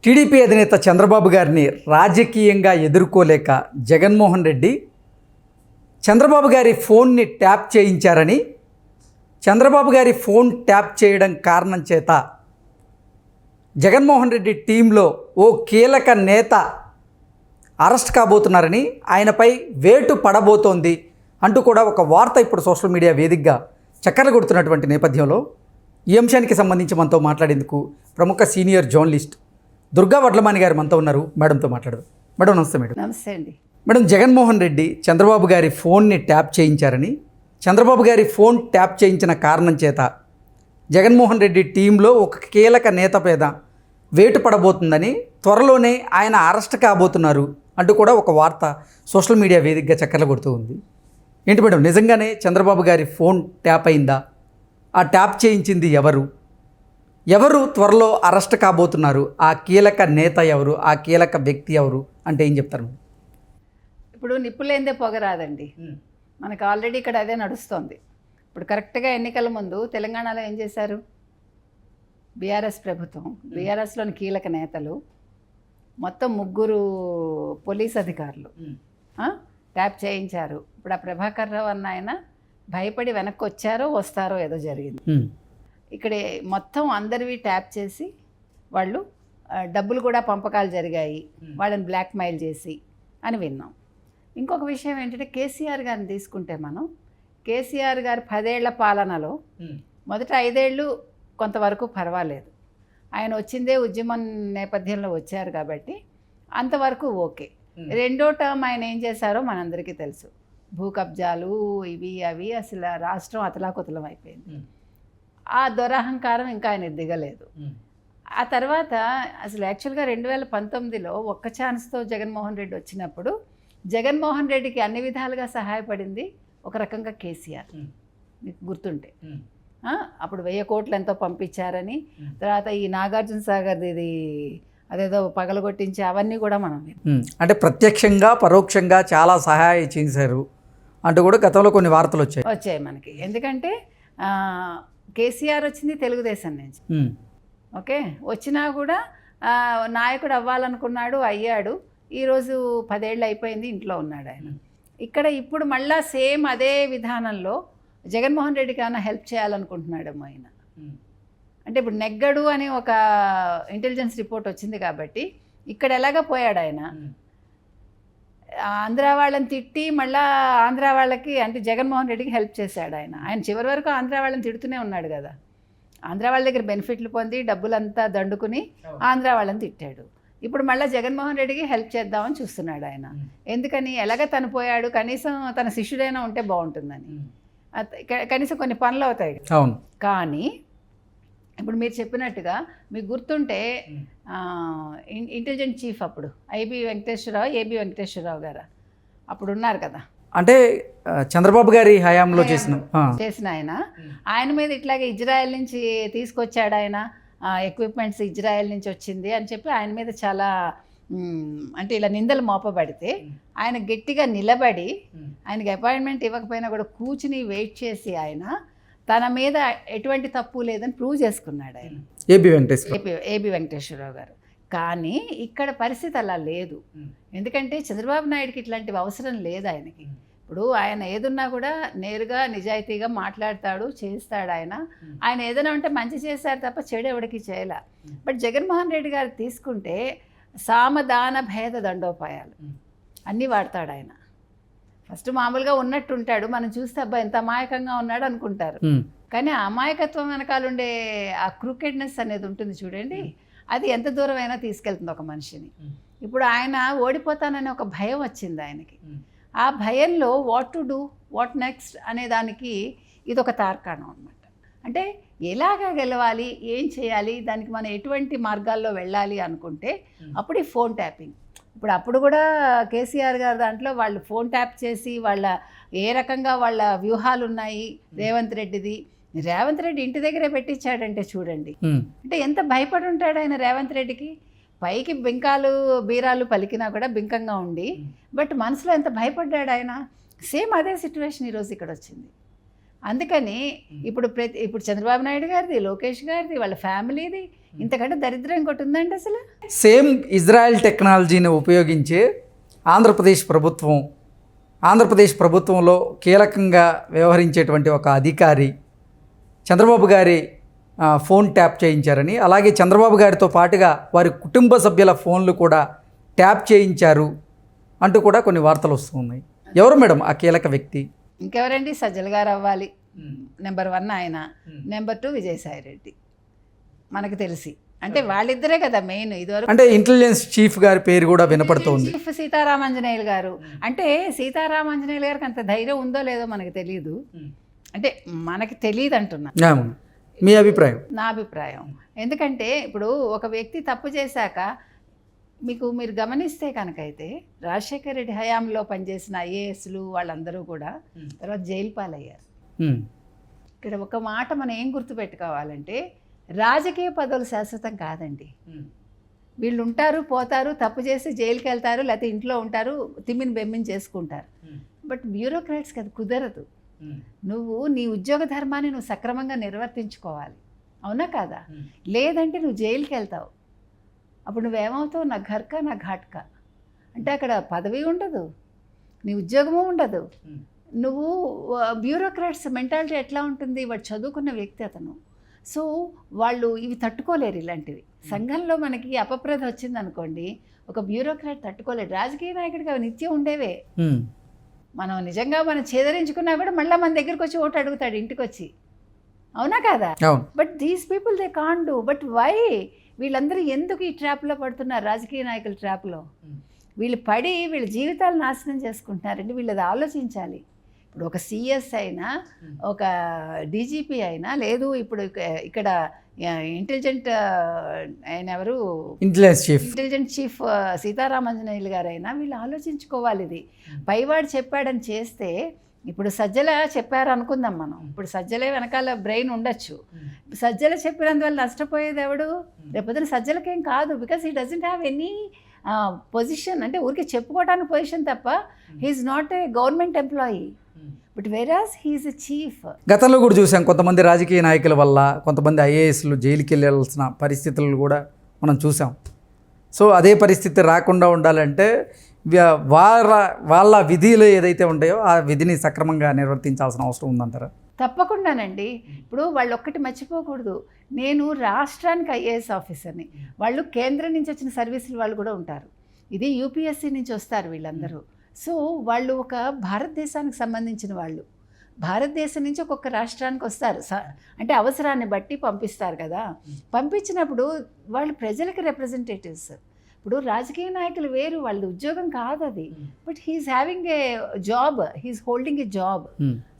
TDP అధినేత చంద్రబాబు గారిని రాజకీయంగా ఎదుర్కోలేక జగన్మోహన్ రెడ్డి చంద్రబాబు గారి ఫోన్ని ట్యాప్ చేయించారని, చంద్రబాబు గారి ఫోన్ ట్యాప్ చేయడం కారణం చేత జగన్మోహన్ రెడ్డి టీంలో ఓ కీలక నేత అరెస్ట్ కాబోతున్నారని, ఆయనపై వేటు పడబోతోంది అంటూ కూడా ఒక వార్త ఇప్పుడు సోషల్ మీడియా వేదికగా చక్కర్లు కొడుతున్నటువంటి నేపథ్యంలో ఈ అంశానికి సంబంధించి మనతో మాట్లాడేందుకు ప్రముఖ సీనియర్ జర్నలిస్ట్ దుర్గా వడ్లమాని గారు మనతో ఉన్నారు. మేడంతో మాట్లాడదు. మేడం నమస్తే. మేడం నమస్తే అండి. మేడం, జగన్మోహన్ రెడ్డి చంద్రబాబు గారి ఫోన్ని ట్యాప్ చేయించారని, చంద్రబాబు గారి ఫోన్ ట్యాప్ చేయించిన కారణం చేత జగన్మోహన్ రెడ్డి టీంలో ఒక కీలక నేత మీద వేటు పడబోతుందని, త్వరలోనే ఆయన అరెస్ట్ కాబోతున్నారు అంటూ కూడా ఒక వార్త సోషల్ మీడియా వేదికగా చక్కర్లు కొడుతూ ఉంది. ఏంటి మేడం, నిజంగానే చంద్రబాబు గారి ఫోన్ ట్యాప్ అయిందా? ఆ ట్యాప్ చేయించింది ఎవరు త్వరలో అరెస్ట్ కాబోతున్నారు? ఆ కీలక నేత ఎవరు? ఆ కీలక వ్యక్తి ఎవరు అంటే ఏం చెప్తారు? ఇప్పుడు నిప్పులేందే పొగరాదండి. మనకు ఆల్రెడీ ఇక్కడ అదే నడుస్తోంది. ఇప్పుడు కరెక్ట్గా ఎన్నికల ముందు తెలంగాణలో ఏం చేశారు? బీఆర్ఎస్ ప్రభుత్వం, బీఆర్ఎస్లోని కీలక నేతలు మొత్తం 3 పోలీస్ అధికారులు ట్యాప్ చేయించారు. ఇప్పుడు ఆ ప్రభాకర్ రావు అన్న ఆయన భయపడి వెనక్కి వచ్చారో వస్తారో ఏదో జరిగింది. ఇక్కడ మొత్తం అందరివి ట్యాప్ చేసి వాళ్ళు డబ్బులు కూడా పంపకాలు జరిగాయి, వాళ్ళని బ్లాక్మెయిల్ చేసి అని విన్నాం. ఇంకొక విషయం ఏంటంటే, కేసీఆర్ గారిని తీసుకుంటే మనం, కేసీఆర్ గారి 10 ఏళ్ల పాలనలో మొదట 5 ఏళ్ళు కొంతవరకు పర్వాలేదు. ఆయన వచ్చిందే ఉద్యమం నేపథ్యంలో వచ్చారు కాబట్టి అంతవరకు ఓకే. రెండో టర్మ్ ఆయన ఏం చేశారో మనందరికీ తెలుసు. భూ కబ్జాలు ఇవి అవి, అసలు రాష్ట్రం అతలాకుతలం అయిపోయింది. ఆ దురహంకారం ఇంకా ఆయన దిగలేదు. ఆ తర్వాత అసలు యాక్చువల్గా 2019లో ఒక్క ఛాన్స్తో జగన్మోహన్ రెడ్డి వచ్చినప్పుడు జగన్మోహన్ రెడ్డికి అన్ని విధాలుగా సహాయపడింది ఒక రకంగా కేసీఆర్. మీకు గుర్తుంటే అప్పుడు 1000 కోట్లు ఎంతో పంపించారని, తర్వాత ఈ నాగార్జున సాగర్ది ఇది అదేదో పగలగొట్టించి అవన్నీ కూడా మనం అంటే ప్రత్యక్షంగా పరోక్షంగా చాలా సహాయం చేశారు అంటూ కూడా గతంలో కొన్ని వార్తలు వచ్చాయి మనకి. ఎందుకంటే కేసీఆర్ వచ్చింది తెలుగుదేశం నుంచి, ఓకే, వచ్చినా కూడా నాయకుడు అవ్వాలనుకున్నాడు, అయ్యాడు. ఈరోజు 10 ఏళ్ళు అయిపోయింది, ఇంట్లో ఉన్నాడు ఆయన. ఇక్కడ ఇప్పుడు మళ్ళా సేమ్ అదే విధానంలో జగన్మోహన్ రెడ్డికి ఏమైనా హెల్ప్ చేయాలనుకుంటున్నాడేమో ఆయన. అంటే ఇప్పుడు నెగ్గడు అని ఒక ఇంటెలిజెన్స్ రిపోర్ట్ వచ్చింది కాబట్టి ఇక్కడ ఎలాగ పోయాడు ఆయన. ఆంధ్ర వాళ్ళని తిట్టి మళ్ళీ ఆంధ్ర వాళ్ళకి, అంటే జగన్మోహన్ రెడ్డికి హెల్ప్ చేశాడు ఆయన. ఆయన చివరి వరకు ఆంధ్ర వాళ్ళని తిడుతూనే ఉన్నాడు కదా. ఆంధ్ర వాళ్ళ దగ్గర బెనిఫిట్లు పొంది డబ్బులంతా దండుకుని ఆంధ్ర వాళ్ళని తిట్టాడు. ఇప్పుడు మళ్ళీ జగన్మోహన్ రెడ్డికి హెల్ప్ చేద్దామని చూస్తున్నాడు ఆయన. ఎందుకని? ఎలాగ తను పోయాడు, కనీసం తన శిష్యుడైనా ఉంటే బాగుంటుందని. కనీసం కొన్ని పనులు అవుతాయి. కానీ ఇప్పుడు మీరు చెప్పినట్టుగా మీకు గుర్తుంటే ఇంటెలిజెంట్ చీఫ్ అప్పుడు ఏబి వెంకటేశ్వరరావు గారు అప్పుడు ఉన్నారు కదా. అంటే చంద్రబాబు గారి హయాంలో చేసిన ఆయన మీద ఇట్లాగే ఇజ్రాయెల్ నుంచి తీసుకొచ్చాడు ఆయన, ఎక్విప్మెంట్స్ ఇజ్రాయెల్ నుంచి వచ్చింది అని చెప్పి ఆయన మీద చాలా అంటే ఇలా నిందలు మోపబడితే ఆయన గట్టిగా నిలబడి, ఆయనకి అపాయింట్మెంట్ ఇవ్వకపోయినా కూడా కూర్చుని వెయిట్ చేసి ఆయన తన మీద ఎటువంటి తప్పు లేదని ప్రూవ్ చేసుకున్నాడు ఆయన, ఏబి వెంకటేశ్వరరావు గారు. కానీ ఇక్కడ పరిస్థితి అలా లేదు. ఎందుకంటే చంద్రబాబు నాయుడుకి ఇట్లాంటివి అవసరం లేదు ఆయనకి. ఇప్పుడు ఆయన ఏదున్నా కూడా నేరుగా నిజాయితీగా మాట్లాడతాడు, చేస్తాడు. ఆయన ఏదైనా ఉంటే మంచి చేశారు తప్ప చెడు ఎవరికి చేయలే. బట్ జగన్మోహన్ రెడ్డి గారు తీసుకుంటే సామదాన భేద దండోపాయాలు అన్నీ వాడతాడు ఆయన. ఫస్ట్ మామూలుగా ఉన్నట్టుంటాడు, మనం చూస్తే అబ్బా ఎంత అమాయకంగా ఉన్నాడు అనుకుంటారు. కానీ ఆ అమాయకత్వం వెనకాల ఉండే ఆ క్రూకెడ్నెస్ అనేది ఉంటుంది చూడండి, అది ఎంత దూరం అయినా తీసుకెళ్తుంది ఒక మనిషిని. ఇప్పుడు ఆయన ఓడిపోతానని ఒక భయం వచ్చింది ఆయనకి. ఆ భయంలో what to do, what next అనే దానికి ఇది ఒక తార్కాణం అనమాట. అంటే ఎలాగా గెలవాలి, ఏం చేయాలి, దానికి మనం ఎటువంటి మార్గాల్లో వెళ్ళాలి అనుకుంటే అప్పుడు ఈ ఫోన్ ట్యాపింగ్. అప్పుడు కూడా కేసీఆర్ గారు దాంట్లో వాళ్ళు ఫోన్ ట్యాప్ చేసి వాళ్ళ ఏ రకంగా వాళ్ళ వ్యూహాలు ఉన్నాయి. రేవంత్ రెడ్డి ఇంటి దగ్గరే పెట్టించాడంటే చూడండి, అంటే ఎంత భయపడి ఉంటాడు ఆయన రేవంత్ రెడ్డికి. పైకి బింకాలు బీరాలు పలికినా కూడా బింకంగా ఉండి, బట్ మనసులో ఎంత భయపడ్డాడు ఆయన. సేమ్ అదే సిచ్యువేషన్ ఈరోజు ఇక్కడ వచ్చింది. అందుకని ఇప్పుడు చంద్రబాబు నాయుడు గారిది, లోకేష్ గారిది, వాళ్ళ ఫ్యామిలీది ఇంతకంటే దరిద్రం ఇంకోటి ఉందండి అసలు. సేమ్ ఇజ్రాయెల్ టెక్నాలజీని ఉపయోగించి ఆంధ్రప్రదేశ్ ప్రభుత్వంలో కీలకంగా వ్యవహరించేటువంటి ఒక అధికారి చంద్రబాబు గారి ఫోన్ ట్యాప్ చేయించారని, అలాగే చంద్రబాబు గారితో పాటుగా వారి కుటుంబ సభ్యుల ఫోన్లు కూడా ట్యాప్ చేయించారు అంటూ కూడా కొన్ని వార్తలు వస్తూ ఉన్నాయి. ఎవరు మేడం ఆ కీలక వ్యక్తి? ఇంకెవరండి, సజ్జల గారు అవ్వాలి. నెంబర్ 1 ఆయన, నెంబర్ 2 విజయసాయిరెడ్డి మనకు తెలిసి. అంటే వాళ్ళిద్దరే కదా మెయిన్. ఇదివరకు అంటే ఇంటెలిజెన్స్ చీఫ్ గారి పేరు కూడా వినపడుతోంది. చీఫ్ సీతారామాంజనేయులు గారు. అంటే సీతారామాంజనేయులు గారికి అంత ధైర్యం ఉందో లేదో మనకు తెలియదు. అంటే మనకి తెలియదు అంటున్నా. మీ అభిప్రాయం? నా అభిప్రాయం. ఎందుకంటే ఇప్పుడు ఒక వ్యక్తి తప్పు చేశాక మీరు గమనిస్తే కనుకైతే రాజశేఖర రెడ్డి హయాంలో పనిచేసిన ఐఏఎస్లు వాళ్ళందరూ కూడా తర్వాత జైలు పాలయ్యారు. ఇక్కడ ఒక మాట మనం ఏం గుర్తుపెట్టుకోవాలంటే, రాజకీయ పదవులు శాశ్వతం కాదండి. వీళ్ళు ఉంటారు, పోతారు, తప్పు చేసి జైలుకి వెళ్తారు, లేకపోతే ఇంట్లో ఉంటారు, తిమ్మిని బెమ్మిని చేసుకుంటారు. బట్ బ్యూరోక్రాట్స్కి అది కుదరదు. నువ్వు నీ ఉద్యోగ ధర్మాన్ని నువ్వు సక్రమంగా నిర్వర్తించుకోవాలి, అవునా కాదా? లేదంటే నువ్వు జైలుకి వెళ్తావు. అప్పుడు నువ్వేమవుతావు? నా ఘర్కా నా ఘాట్కా. అంటే అక్కడ పదవి ఉండదు, నీ ఉద్యోగము ఉండదు. నువ్వు బ్యూరోక్రాట్స్ మెంటాలిటీ ఎట్లా ఉంటుంది? వాడు చదువుకున్న వ్యక్తి అతను. సో వాళ్ళు ఇవి తట్టుకోలేరు ఇలాంటివి. సంఘంలో మనకి అపప్రద వచ్చింది అనుకోండి, ఒక బ్యూరోక్రాట్ తట్టుకోలేరు. రాజకీయ నాయకుడికి అవి నిత్యం ఉండేవే. మనం నిజంగా మనం చేదరించుకున్నా కూడా మళ్ళీ మన దగ్గరికి వచ్చి ఓటు అడుగుతాడు ఇంటికి వచ్చి, అవునా కాదా? But these people they can't do. But why? వీళ్ళందరూ ఎందుకు ఈ ట్రాప్లో పడుతున్నారు? రాజకీయ నాయకుల ట్రాప్లో వీళ్ళు పడి వీళ్ళ జీవితాలు నాశనం చేసుకుంటున్నారండి. వీళ్ళది ఆలోచించాలి. ఇప్పుడు ఒక సిఎస్ అయినా, ఒక డీజీపీ అయినా, లేదు ఇప్పుడు ఇక్కడ ఇంటెలిజెంట్ ఆయన ఎవరు, ఇంటెలిజెంట్ చీఫ్ సీతారామాంజనేయులు గారైనా వీళ్ళు ఆలోచించుకోవాలి. ఇది పైవాడు చెప్పాడని చేస్తే, ఇప్పుడు సజ్జల చెప్పారు అనుకుందాం మనం, ఇప్పుడు సజ్జలే వెనకాల బ్రెయిన్ ఉండొచ్చు. సజ్జల చెప్పినందువల్ల నష్టపోయేది ఎవడు? రేపొద్దున సజ్జలకేం కాదు, because he doesn't have any position. అంటే ఊరికి చెప్పుకోవడానికి పొజిషన్ తప్ప, he's not a government employee. But whereas he's a chief. గతంలో కూడా చూసాం, కొంతమంది రాజకీయ నాయకుల వల్ల కొంతమంది ఐఏఎస్లు జైలుకి వెళ్ళాల్సిన పరిస్థితులు కూడా మనం చూసాం. సో అదే పరిస్థితి రాకుండా ఉండాలంటే వాళ్ళ విధులు ఏదైతే ఉంటాయో ఆ విధిని సక్రమంగా నిర్వర్తించాల్సిన అవసరం ఉందంటారా? తప్పకుండానండి. ఇప్పుడు వాళ్ళు ఒక్కటి మర్చిపోకూడదు, నేను రాష్ట్రానికి ఐఏఎస్ ఆఫీసర్ని, వాళ్ళు కేంద్రం నుంచి వచ్చిన సర్వీసులు వాళ్ళు కూడా ఉంటారు, ఇది యూపీఎస్సీ నుంచి వస్తారు వీళ్ళందరూ. సో వాళ్ళు ఒక భారతదేశానికి సంబంధించిన వాళ్ళు, భారతదేశం నుంచి ఒక్కొక్క రాష్ట్రానికి వస్తారు. అంటే అవసరాన్ని బట్టి పంపిస్తారు కదా. పంపించినప్పుడు వాళ్ళు ప్రజలకి రిప్రజెంటేటివ్స్. ఇప్పుడు రాజకీయ నాయకులు వేరు, వాళ్ళ ఉద్యోగం కాదు అది. But he's having a job, he's holding a job.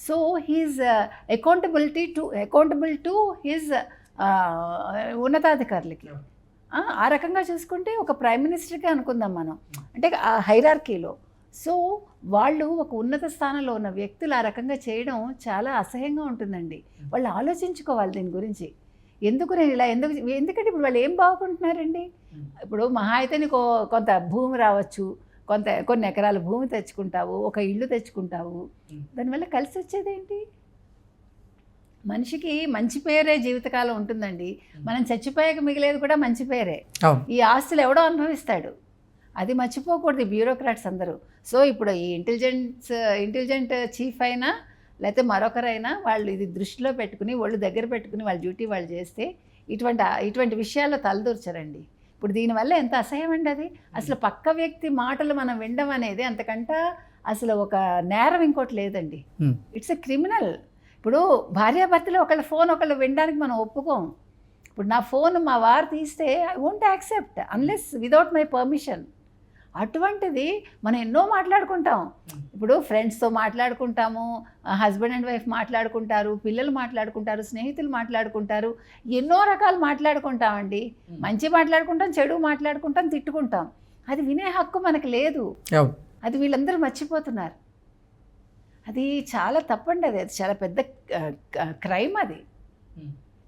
So he's accountable to his ఉన్నతాధికారులకి. ఆ రకంగా చూసుకుంటే ఒక ప్రైమ్ మినిస్టర్కి అనుకుందాం మనం, అంటే ఆ హైరార్కీలో. సో వాళ్ళు ఒక ఉన్నత స్థానంలో ఉన్న వ్యక్తులు ఆ రకంగా చేయడం చాలా అసహ్యంగా ఉంటుందండి. వాళ్ళు ఆలోచించుకోవాలి దీని గురించి. ఎందుకు నేను ఇలా ఎందుకంటే ఇప్పుడు వాళ్ళు ఏం బాగుంటున్నారండి? ఇప్పుడు మహా అయితే నీకు కొంత భూమి రావచ్చు, కొన్ని ఎకరాల భూమి తెచ్చుకుంటావు, ఒక ఇల్లు తెచ్చుకుంటావు, దానివల్ల కలిసి వచ్చేదేంటి? మనిషికి మంచి పేరే జీవితకాలం ఉంటుందండి. మనం చచ్చిపోయాక మిగిలేదు కూడా మంచి పేరే. ఈ ఆస్తులు ఎవడో అనుభవిస్తాడు, అది మర్చిపోకూడదు బ్యూరోక్రాట్స్ అందరూ. సో ఇప్పుడు ఈ ఇంటెలిజెంట్ చీఫ్ అయినా లేకపోతే మరొకరైనా వాళ్ళు ఇది దృష్టిలో పెట్టుకుని, ఒళ్ళు దగ్గర పెట్టుకుని వాళ్ళ డ్యూటీ వాళ్ళు చేస్తే ఇటువంటి విషయాల్లో తలదూర్చరండి. ఇప్పుడు దీనివల్ల ఎంత అసహ్యం అండి అది. అసలు పక్క వ్యక్తి మాటలు మనం వినడం అనేది అంతకంట అసలు ఒక నేరం ఇంకోటి లేదండి. It's a criminal. ఇప్పుడు భార్యాభర్తలు ఒకళ్ళ ఫోన్ ఒకళ్ళు వినడానికి మనం ఒప్పుకోం. ఇప్పుడు నా ఫోన్ మా వారు తీస్తే I won't accept unless without my permission. అటువంటిది మనం ఎన్నో మాట్లాడుకుంటాం. ఇప్పుడు ఫ్రెండ్స్తో మాట్లాడుకుంటాము, హస్బెండ్ అండ్ వైఫ్ మాట్లాడుకుంటారు, పిల్లలు మాట్లాడుకుంటారు, స్నేహితులు మాట్లాడుకుంటారు, ఎన్నో రకాలు మాట్లాడుకుంటామండి. మంచి మాట్లాడుకుంటాం, చెడు మాట్లాడుకుంటాం, తిట్టుకుంటాం. అది వినే హక్కు మనకు లేదు. అది వీళ్ళందరూ మర్చిపోతున్నారు. అది చాలా తప్పండి. అది చాలా పెద్ద క్రైమ్. అది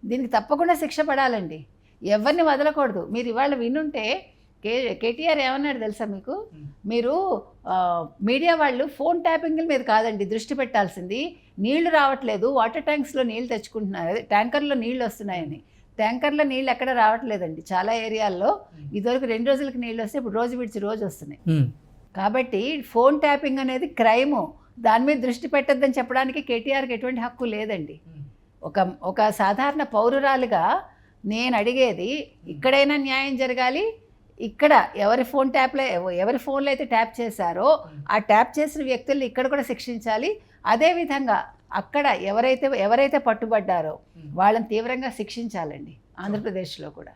దీనికి తప్పకుండా శిక్ష పడాలండి. ఎవరిని వదలకూడదు. మీరు ఇవాళ వినుంటే కేటీఆర్ ఏమన్నాడు తెలుసా మీకు? మీరు మీడియా వాళ్ళు ఫోన్ ట్యాపింగ్ల మీద కాదండి దృష్టి పెట్టాల్సింది, నీళ్లు రావట్లేదు, వాటర్ ట్యాంక్స్లో నీళ్ళు తెచ్చుకుంటున్నారు, ట్యాంకర్లో నీళ్ళు వస్తున్నాయని. ట్యాంకర్లో నీళ్ళు ఎక్కడ రావట్లేదండి చాలా ఏరియాల్లో. ఇదివరకు 2 రోజులకి నీళ్ళు వస్తే ఇప్పుడు రోజు విడిచి రోజు వస్తున్నాయి. కాబట్టి ఫోన్ ట్యాపింగ్ అనేది క్రైము, దాని మీద దృష్టి పెట్టద్దని చెప్పడానికి కేటీఆర్కి ఎటువంటి హక్కు లేదండి. ఒక సాధారణ పౌరురాలుగా నేను అడిగేది, ఇక్కడైనా న్యాయం జరగాలి. ఇక్కడ ఎవరి ఫోన్లో అయితే ట్యాప్ చేశారో ఆ ట్యాప్ చేసిన వ్యక్తుల్ని ఇక్కడ కూడా శిక్షించాలి. అదేవిధంగా అక్కడ ఎవరైతే పట్టుబడ్డారో వాళ్ళని తీవ్రంగా శిక్షించాలండి ఆంధ్రప్రదేశ్లో కూడా.